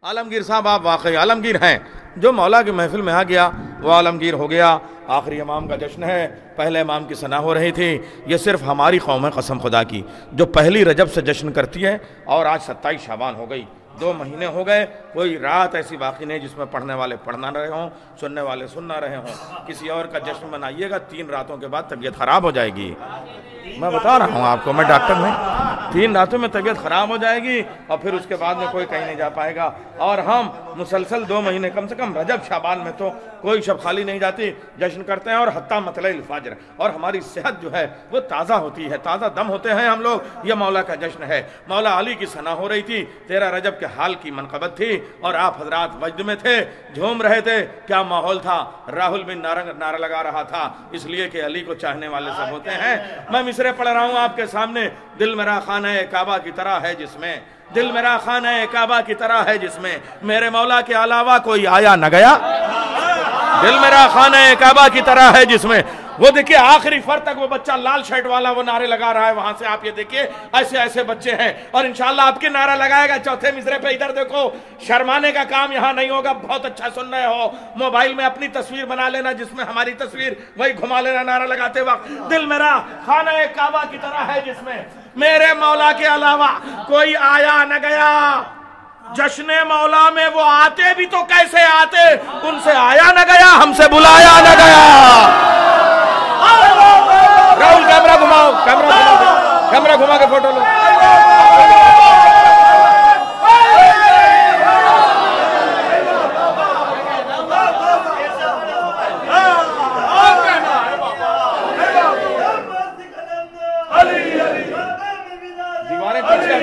عالمگیر صاحب آپ واقعی عالمگیر ہیں. جو مولا کی محفل میں آ گیا وہ عالمگیر ہو گیا. آخری امام کا جشن ہے, پہلے امام کی ثنا ہو رہی تھی. یہ صرف ہماری قوم ہے قسم خدا کی جو پہلی رجب سے جشن کرتی ہے, اور آج 27 شعبان ہو گئی, 2 مہینے ہو گئے. کوئی رات ایسی باقی نہیں جس میں پڑھنے والے پڑھ نہ رہے ہوں, سننے والے سن نہ رہے ہوں. کسی اور کا جشن منائیے گا, 3 راتوں کے بعد طبیعت خراب ہو جائے گی. میں بتا رہا ہوں آپ کو, میں ڈاکٹر نہیں. 3 راتوں میں طبیعت خراب ہو جائے گی اور پھر اس کے بعد میں کوئی کہیں نہیں جا پائے گا. اور ہم مسلسل 2 مہینے کم سے کم رجب شعبان میں تو کوئی شب خالی نہیں جاتی, جشن کرتے ہیں. اور حتیٰ مطلع الفجر, اور ہماری صحت جو ہے وہ تازہ ہوتی ہے, تازہ دم ہوتے ہیں ہم لوگ. یہ مولا کا جشن ہے. مولا علی کی ثنا ہو رہی تھی, 13 رجب کے حال کی منقبت تھی, اور آپ حضرات وجد میں تھے, جھوم رہے تھے. کیا ماحول تھا. راہل بن نعرہ لگا رہا تھا, اس لیے کہ علی کو چاہنے والے سب ہوتے ہیں. میں مصرے پڑھ رہا ہوں آپ کے سامنے. دل میرا خانہ کعبہ کی طرح ہے جس میں, دل میرا خانہ کعبہ کی طرح ہے جس میں میرے مولا کے علاوہ کوئی آیا نہ گیا. دل میرا خانہ کعبہ کی طرح ہے جس میں, وہ دیکھیے آخری فر تک وہ بچہ لال شرٹ والا وہ نعرے لگا رہا ہے. وہاں سے آپ یہ دیکھیے ایسے ایسے بچے ہیں, اور انشاءاللہ آپ کے نعرہ لگائے گا. چوتھے مصرے پہ ادھر دیکھو, شرمانے کا کام یہاں نہیں ہوگا. بہت اچھا سن رہے ہو, موبائل میں اپنی تصویر بنا لینا جس میں ہماری تصویر, وہی گھما لینا نعرہ لگاتے وقت. دل میرا خانہ کعبہ کی طرح ہے جس میں میرے مولا کے علاوہ کوئی آیا نہ گیا. جشن مولا میں وہ آتے بھی تو کیسے آتے, ان سے آیا نہ گیا, ہم سے بلایا نہ گیا. راہل کیمرہ گھماؤ, کیمرہ گھما کے فوٹو لو. دیواریں پیچھے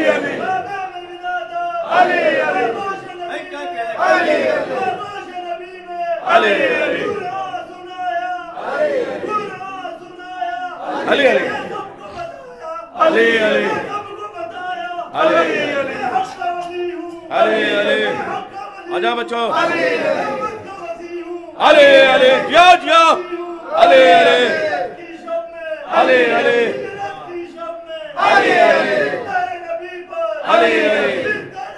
آجا بچوں, علی علی جیو جیو, علی علی علی علی علی علی علی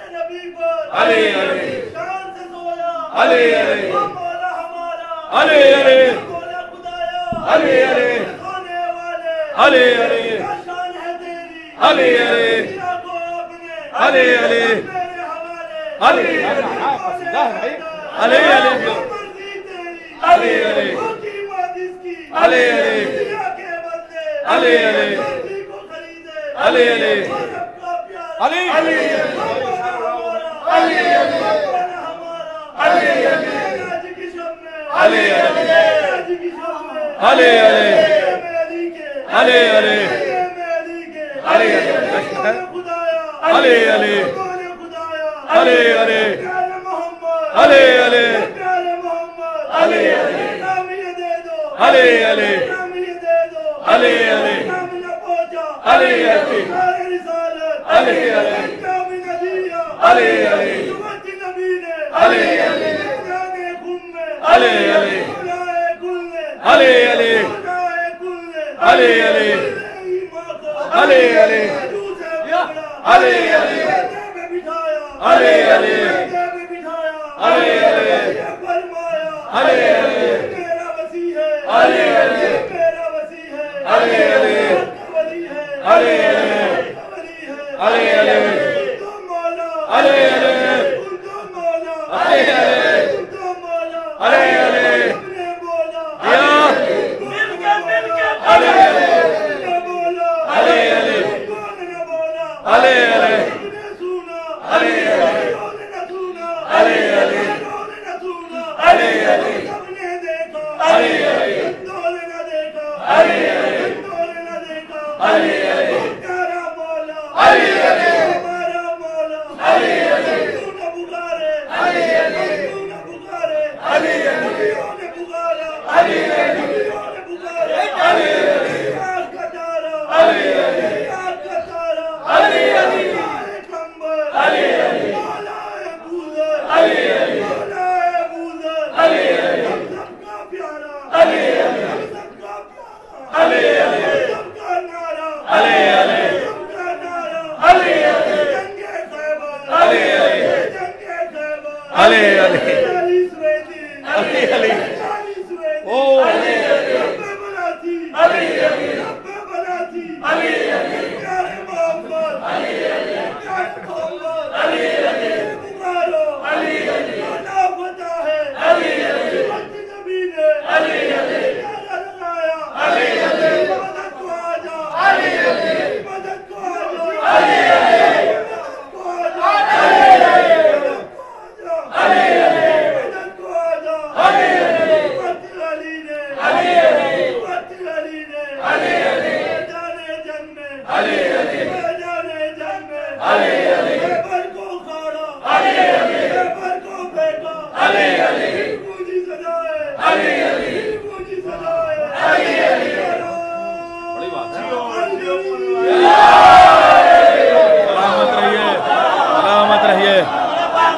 علی علی علی او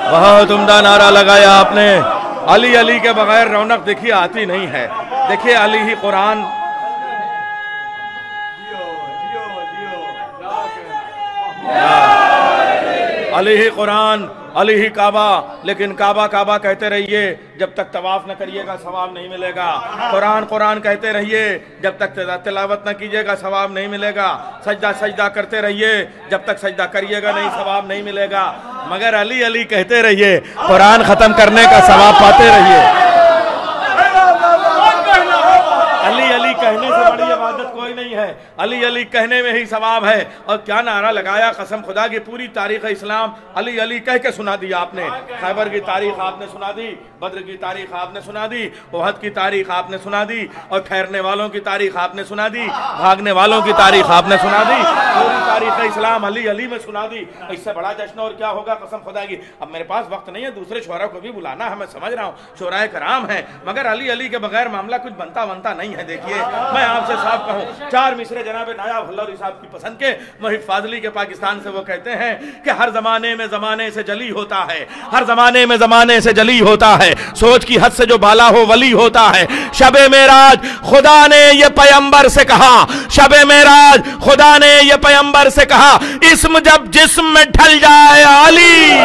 بہت عمدہ نعرہ لگایا آپ نے. علی علی کے بغیر رونق دیکھیے آتی نہیں ہے. دیکھیے علی ہی قرآن، علی ہی قرآن، علی ہی کعبہ. لیکن کعبہ کعبہ کہتے رہیے جب تک طواف نہ کریے گا ثواب نہیں ملے گا. قرآن قرآن کہتے رہیے جب تک تلاوت نہ کیجیے گا ثواب نہیں ملے گا. سجدہ سجدہ کرتے رہیے جب تک سجدہ کریے گا نہیں ثواب نہیں ملے گا. مگر علی علی کہتے رہیے، قرآن ختم کرنے کا ثواب پاتے رہیے. علی علی کہنے سے بڑی عبادت کوئی نہیں ہے. علی علی کہنے میں ہی ثواب ہے. اور کیا نعرہ لگایا، قسم خدا کی پوری تاریخ اسلام علی علی کہہ کے سنا دی آپ نے. خیبر کی تاریخ آپ نے سنا دی، بدر کی تاریخ آپ نے سنا دی، احد کی تاریخ آپ نے سنا دی، اور ٹھہرنے والوں کی تاریخ آپ نے سنا دی، بھاگنے والوں کی تاریخ آپ نے سنا دی. پوری تاریخ اسلام علی علی میں سنا دی. اس سے بڑا جشن اور کیا ہوگا قسم خدا کی. اب میرے پاس وقت نہیں ہے دوسرے شعراء کو بھی بلانا ہے، میں سمجھ رہا ہوں شعراء کرام ہیں، مگر علی علی کے بغیر معاملہ کچھ بنتا نہیں ہے. دیکھیے میں آپ سے صاف کہوں، 4 مصرے جناب نایاب حلوری صاحب کی پسند کے محب فاضلی کے پاکستان سے وہ کہتے ہیں کہ ہر زمانے میں زمانے سے جلی ہوتا ہے، ہر زمانے میں زمانے سے جلی ہوتا ہے، سوچ کی حد سے جو بالا ہو ولی ہوتا ہے. شب معراج خدا نے یہ پیمبر سے کہا، شب معراج خدا نے یہ پیمبر سے کہا، اسم جب جسم میں ڈھل جائے علی.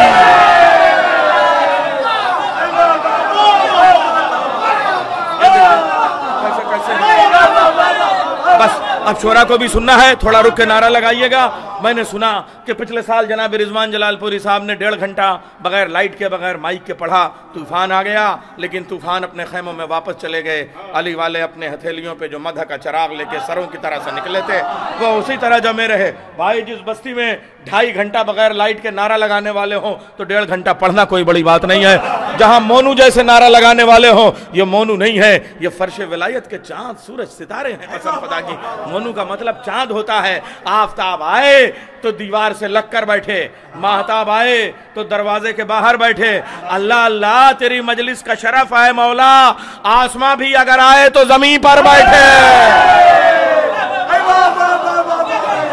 بس اب شعراء کو بھی سننا ہے، تھوڑا رک کے نعرہ لگائیے گا. میں نے سنا کہ پچھلے سال جناب رضوان جلال پوری صاحب نے 1.5 گھنٹہ بغیر لائٹ کے بغیر مائک کے پڑھا. طوفان آ گیا، لیکن طوفان اپنے خیموں میں واپس چلے گئے. علی والے اپنے ہتھیلیوں پہ جو مدح کا چراغ لے کے سروں کی طرح سے نکلے تھے وہ اسی طرح جمے رہے. بھائی جس بستی میں 2.5 گھنٹہ بغیر لائٹ کے نعرہ لگانے والے ہوں تو 1.5 گھنٹہ پڑھنا کوئی بڑی بات نہیں ہے. جہاں مونو جیسے نعرہ لگانے والے ہوں، یہ مونو نہیں ہے، یہ فرش ولایت کے چاند سورج ستارے ہیں. قسم خدا کی، مونو کا مطلب چاند ہوتا ہے. آفتاب آئے تو دیوار سے لگ کر بیٹھے، ماہتاب آئے تو دروازے کے باہر بیٹھے. اللہ اللہ تیری مجلس کا شرف ہے مولا، آسماں بھی اگر آئے تو زمین پر بیٹھے.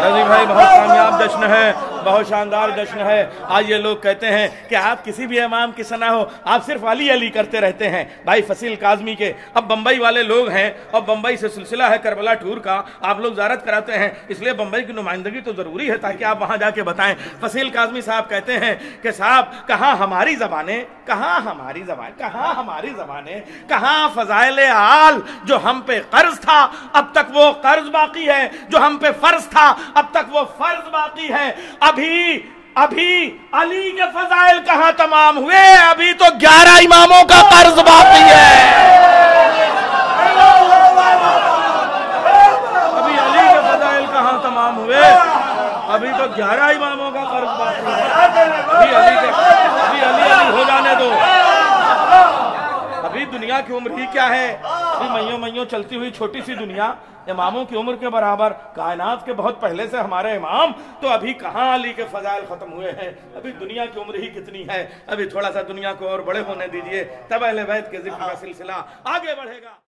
رضی بھائی بہت کامیاب جشن ہے، بہت شاندار جشن ہے. آج یہ لوگ کہتے ہیں کہ آپ کسی بھی امام کی ثنا ہو آپ صرف علی علی کرتے رہتے ہیں. بھائی فصیل کاظمی کے اب بمبئی والے لوگ ہیں اور بمبئی سے سلسلہ ہے کربلا ٹور کا، آپ لوگ زیارت کراتے ہیں، اس لیے بمبئی کی نمائندگی تو ضروری ہے تاکہ آپ وہاں جا کے بتائیں. فصیل کاظمی صاحب کہتے ہیں کہ صاحب کہاں ہماری زبانیں، کہاں ہماری زبان، کہاں ہماری زبانیں، کہاں فضائل آل جو ہم پہ قرض تھا اب تک وہ قرض باقی ہے، جو ہم پہ فرض تھا اب تک وہ فرض باقی ہے. ابھی علی کے فضائل کہاں تمام ہوئے، ابھی تو 11 اماموں کا قرض باقی ہے. ابھی علی کے فضائل کہاں تمام ہوئے، ابھی تو 11 اماموں کا قرض باقی ہے. ابھی علی ہو جانے دو. ابھی دنیا کی عمر ہی کیا ہے، ابھی میوں چلتی ہوئی چھوٹی سی دنیا، اماموں کی عمر کے برابر، کائنات کے بہت پہلے سے ہمارے امام، تو ابھی کہاں علی کے فضائل ختم ہوئے ہیں. ابھی دنیا کی عمر ہی کتنی ہے. ابھی تھوڑا سا دنیا کو اور بڑے ہونے دیجئے، تب اہل بیت کے ذکر کا سلسلہ آگے بڑھے گا.